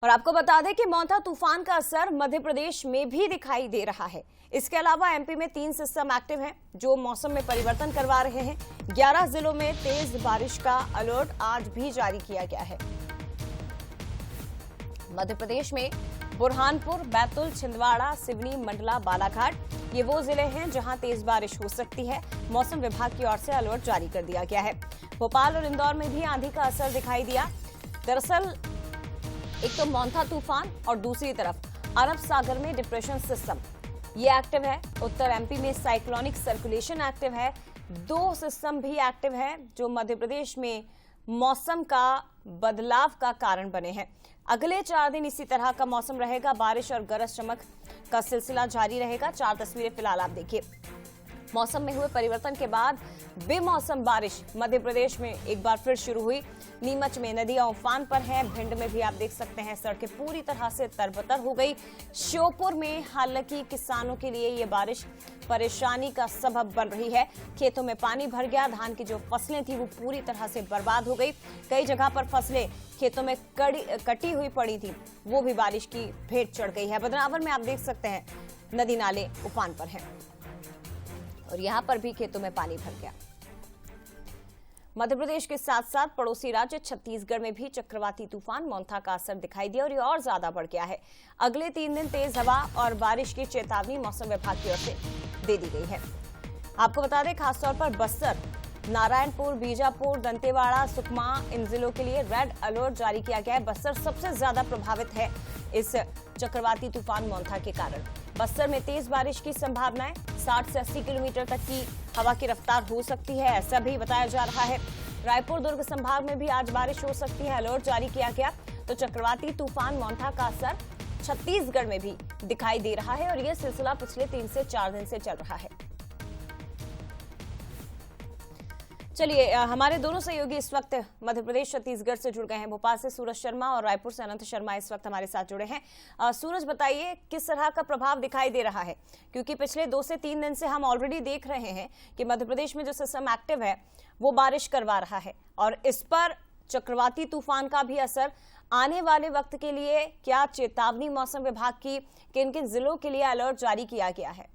और आपको बता दें कि मोंथा तूफान का असर मध्य प्रदेश में भी दिखाई दे रहा है। इसके अलावा एमपी में 3 सिस्टम एक्टिव हैं जो मौसम में परिवर्तन करवा रहे हैं। 11 जिलों में तेज बारिश का अलर्ट आज भी जारी किया गया है। मध्य प्रदेश में बुरहानपुर, बैतूल, छिंदवाड़ा, सिवनी, मंडला, बालाघाट ये वो जिले हैं जहां तेज बारिश हो सकती है। मौसम विभाग की ओर से अलर्ट जारी कर दिया गया है। भोपाल और इंदौर में भी आंधी का असर दिखाई दिया। दरअसल एक तो मोंथा तूफान और दूसरी तरफ अरब सागर में डिप्रेशन सिस्टम ये एक्टिव है। उत्तर एमपी में साइक्लोनिक सर्कुलेशन एक्टिव है। 2 सिस्टम भी एक्टिव है जो मध्य प्रदेश में मौसम का बदलाव का कारण बने हैं। अगले 4 दिन इसी तरह का मौसम रहेगा। बारिश और गरज चमक का सिलसिला जारी रहेगा। 4 तस्वीरें फिलहाल आप देखिए। मौसम में हुए परिवर्तन के बाद बेमौसम बारिश मध्य प्रदेश में एक बार फिर शुरू हुई। नीमच में नदियां उफान पर हैं। भिंड में भी आप देख सकते हैं सड़कें पूरी तरह से तरबतर हो गई। श्योपुर में हालांकि किसानों के लिए ये बारिश परेशानी का सबब बन रही है। खेतों में पानी भर गया। धान की जो फसलें थी वो पूरी तरह से बर्बाद हो गई। कई जगह पर फसलें खेतों में कटी हुई पड़ी थी, वो भी बारिश की भेंट चढ़ गई है। बदनावर में आप देख सकते हैं नदी नाले उफान पर हैं और यहां पर भी खेतों में पानी भर गया। मध्य प्रदेश के साथ साथ पड़ोसी राज्य छत्तीसगढ़ में भी चक्रवाती तूफान मोंथा का असर दिखाई दिया और ये और ज्यादा बढ़ गया है। अगले 3 दिन तेज हवा और बारिश की चेतावनी मौसम विभाग की ओर से दे दी गई है। आपको बता दें खासतौर पर बस्तर, नारायणपुर, बीजापुर, दंतेवाड़ा, सुकमा इन जिलों के लिए रेड अलर्ट जारी किया गया है। बस्तर सबसे ज्यादा प्रभावित है इस चक्रवाती तूफान मोंथा के कारण। बस्तर में तेज बारिश की संभावना है। 60 से 80 किलोमीटर तक की हवा की रफ्तार हो सकती है, ऐसा भी बताया जा रहा है। रायपुर, दुर्ग संभाग में भी आज बारिश हो सकती है, अलर्ट जारी किया गया। तो चक्रवाती तूफान मोंथा का असर छत्तीसगढ़ में भी दिखाई दे रहा है और यह सिलसिला पिछले 3 से 4 दिन से चल रहा है। चलिए, हमारे दोनों सहयोगी इस वक्त मध्य प्रदेश छत्तीसगढ़ से जुड़ गए हैं। भोपाल से सूरज शर्मा और रायपुर से अनंत शर्मा इस वक्त हमारे साथ जुड़े हैं। सूरज, बताइए किस तरह का प्रभाव दिखाई दे रहा है, क्योंकि पिछले 2 से 3 दिन से हम ऑलरेडी देख रहे हैं कि मध्य प्रदेश में जो सिस्टम एक्टिव है वो बारिश करवा रहा है और इस पर चक्रवाती तूफान का भी असर। आने वाले वक्त के लिए क्या चेतावनी मौसम विभाग की, किन किन जिलों के लिए अलर्ट जारी किया गया है?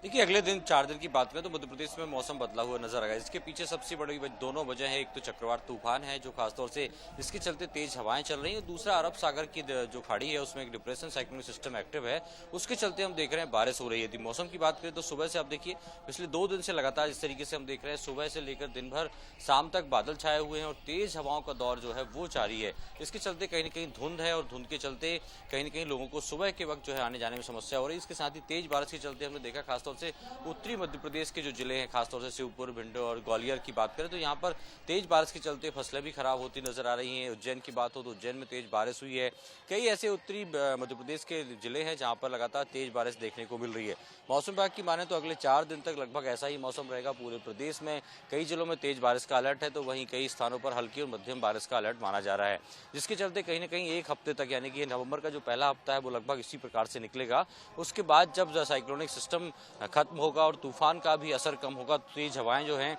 देखिए, अगले दिन 4 दिन की बात करें तो मध्य प्रदेश में मौसम बदला हुआ नजर आएगा। इसके पीछे सबसे बड़ी दोनों वजह है। एक तो चक्रवात तूफान है जो खासतौर से इसके चलते तेज हवाएं चल रही हैं, दूसरा अरब सागर की जो खाड़ी है उसमें एक डिप्रेशन साइक्लोनिक सिस्टम एक्टिव है, उसके चलते हम देख रहे हैं बारिश हो रही है। यदि मौसम की बात करें तो सुबह से आप देखिए पिछले 2 दिन से लगातार इस तरीके से हम देख रहे हैं, सुबह से लेकर दिन भर शाम तक बादल छाए हुए हैं और तेज हवाओं का दौर जो है वो जारी है। इसके चलते कहीं ना कहीं धुंध है और धुंध के चलते कहीं ना कहीं लोगों को सुबह के वक्त जो है आने जाने में समस्या हो रही है। इसके साथ ही तेज बारिश के चलते हमने देखा खासतौर से उत्तरी मध्य प्रदेश के जो जिले हैं, खासतौर से शिवपुर, भिंड और ग्वालियर की बात करें तो यहाँ पर तेज बारिश के चलते फसलें भी खराब होती नजर आ रही हैं। उज्जैन की बात हो तो उज्जैन में तेज बारिश हुई है। कई ऐसे उत्तरी मध्य प्रदेश के जिले हैं जहाँ पर लगातार तेज बारिश देखने को मिल रही है। मौसम विभाग की माने तो अगले 4 दिन तक लगभग ऐसा ही मौसम रहेगा पूरे प्रदेश में। कई जिलों में तेज बारिश का अलर्ट है तो वहीं कई स्थानों पर हल्की और मध्यम बारिश का अलर्ट माना जा रहा है, जिसके चलते कहीं ना कहीं 1 हफ्ते तक यानी कि नवंबर का जो पहला हफ्ता है वो लगभग इसी प्रकार से निकलेगा। उसके बाद जब साइक्लोनिक सिस्टम खत्म होगा और तूफान का भी असर कम होगा, तेज हवाएं जो हैं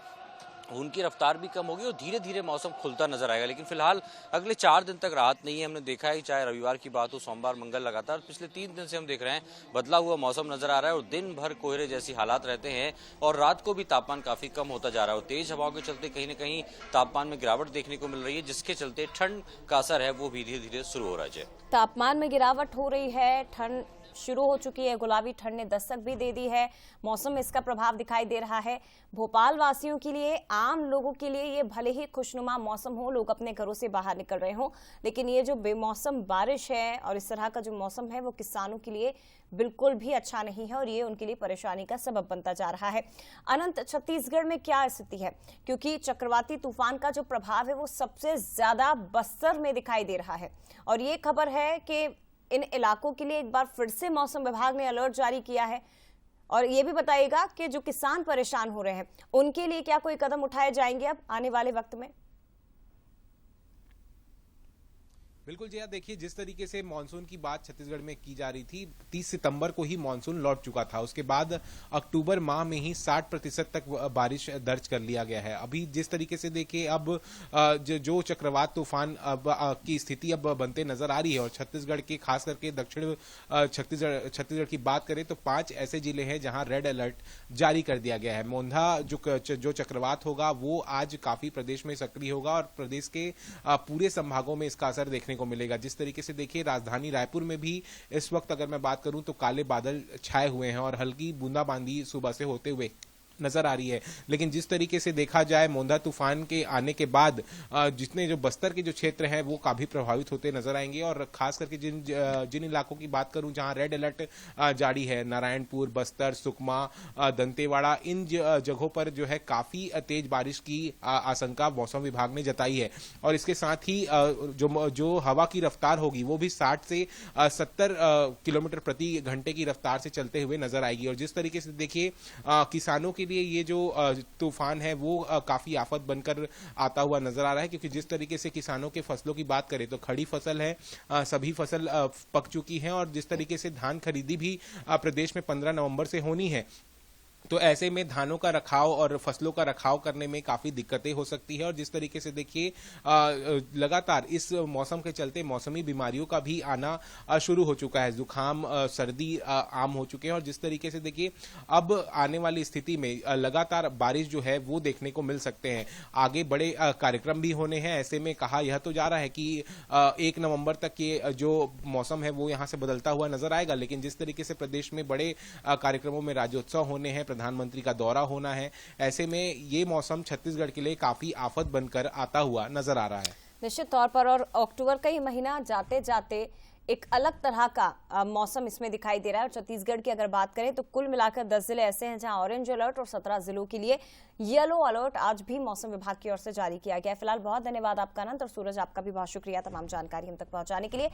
उनकी रफ्तार भी कम होगी और धीरे धीरे मौसम खुलता नजर आएगा। लेकिन फिलहाल अगले 4 दिन तक राहत नहीं है। हमने देखा है चाहे रविवार की बात हो, सोमवार, मंगल, लगातार पिछले 3 दिन से हम देख रहे हैं बदला हुआ मौसम नजर आ रहा है और दिन भर कोहरे जैसी हालात रहते हैं और रात को भी तापमान काफी कम होता जा रहा है और तेज हवाओं के चलते कहीं न कहीं तापमान में गिरावट देखने को मिल रही है, जिसके चलते ठंड का असर है वो भी धीरे धीरे शुरू हो रहा है। तापमान में गिरावट हो रही है, ठंड शुरू हो चुकी है, गुलाबी ठंड ने दस्तक भी दे दी है। मौसम में इसका प्रभाव दिखाई दे रहा है। भोपाल वासियों के लिए, आम लोगों के लिए ये भले ही खुशनुमा मौसम हो, लोग अपने घरों से बाहर निकल रहे हों, लेकिन ये जो बेमौसम बारिश है और इस तरह का जो मौसम है वो किसानों के लिए बिल्कुल भी अच्छा नहीं है और ये उनके लिए परेशानी का सबब बनता जा रहा है। अनंत, छत्तीसगढ़ में क्या स्थिति है, क्योंकि चक्रवाती तूफान का जो प्रभाव है वो सबसे ज्यादा बस्तर में दिखाई दे रहा है और ये खबर है कि इन इलाकों के लिए एक बार फिर से मौसम विभाग ने अलर्ट जारी किया है। और ये भी बताइएगा कि जो किसान परेशान हो रहे हैं उनके लिए क्या कोई कदम उठाए जाएंगे अब आने वाले वक्त में? बिल्कुल जी, देखिए जिस तरीके से मानसून की बात छत्तीसगढ़ में की जा रही थी, 30 सितंबर को ही मानसून लौट चुका था। उसके बाद अक्टूबर माह में ही 60% तक बारिश दर्ज कर लिया गया है। अभी जिस तरीके से देखिए अब जो चक्रवात तूफान की स्थिति अब बनते नजर आ रही है, और छत्तीसगढ़ के खास करके दक्षिण छत्तीसगढ़ की बात करें तो 5 ऐसे जिले हैं जहां रेड अलर्ट जारी कर दिया गया है। मोंधा जो चक्रवात होगा वो आज काफी प्रदेश में सक्रिय होगा और प्रदेश के पूरे संभागों में इसका असर देखने को मिलेगा। जिस तरीके से देखिए राजधानी रायपुर में भी इस वक्त अगर मैं बात करूं तो काले बादल छाए हुए हैं और हल्की बूंदाबांदी सुबह से होते हुए नजर आ रही है। लेकिन जिस तरीके से देखा जाए मोंधा तूफान के आने के बाद जितने जो बस्तर के जो क्षेत्र हैं वो काफी प्रभावित होते नजर आएंगे, और खास करके जिन इलाकों की बात करूं जहां रेड अलर्ट जारी है, नारायणपुर, बस्तर, सुकमा, दंतेवाड़ा, इन जगहों पर जो है काफी तेज बारिश की आशंका मौसम विभाग ने जताई है। और इसके साथ ही जो हवा की रफ्तार होगी वो भी 60 से 70 किलोमीटर प्रति घंटे की रफ्तार से चलते हुए नजर आएगी। और जिस तरीके से देखिए किसानों के लिए ये जो तूफान है वो काफी आफत बनकर आता हुआ नजर आ रहा है, क्योंकि जिस तरीके से किसानों के फसलों की बात करें तो खड़ी फसल है, सभी फसल पक चुकी हैं, और जिस तरीके से धान खरीदी भी प्रदेश में 15 नवंबर से होनी है, तो ऐसे में धानों का रखाव और फसलों का रखाव करने में काफी दिक्कतें हो सकती है। और जिस तरीके से देखिए लगातार इस मौसम के चलते मौसमी बीमारियों का भी आना शुरू हो चुका है, जुकाम, सर्दी आम हो चुके हैं। और जिस तरीके से देखिए अब आने वाली स्थिति में लगातार बारिश जो है वो देखने को मिल सकते हैं। आगे बड़े कार्यक्रम भी होने हैं। ऐसे में कहा यह तो जा रहा है कि 1 नवंबर तक ये जो मौसम है वो यहाँ से बदलता हुआ नजर आएगा, लेकिन जिस तरीके से प्रदेश में बड़े कार्यक्रमों में राज्योत्सव होने हैं, प्रधानमंत्री का दौरा होना है, ऐसे में ये मौसम छत्तीसगढ़ के लिए काफी आफत बनकर आता हुआ नजर आ रहा है। निश्चित तौर पर, और अक्टूबर का ही महीना जाते जाते एक अलग तरह का मौसम इसमें दिखाई दे रहा है। और छत्तीसगढ़ की अगर बात करें तो कुल मिलाकर 10 जिले ऐसे हैं जहां ऑरेंज अलर्ट और 17 जिलों के लिए येलो अलर्ट आज भी मौसम विभाग की ओर से जारी किया गया है। फिलहाल बहुत धन्यवाद आपका अनंत, और सूरज आपका भी बहुत शुक्रिया तमाम जानकारी हम तक पहुंचाने के लिए।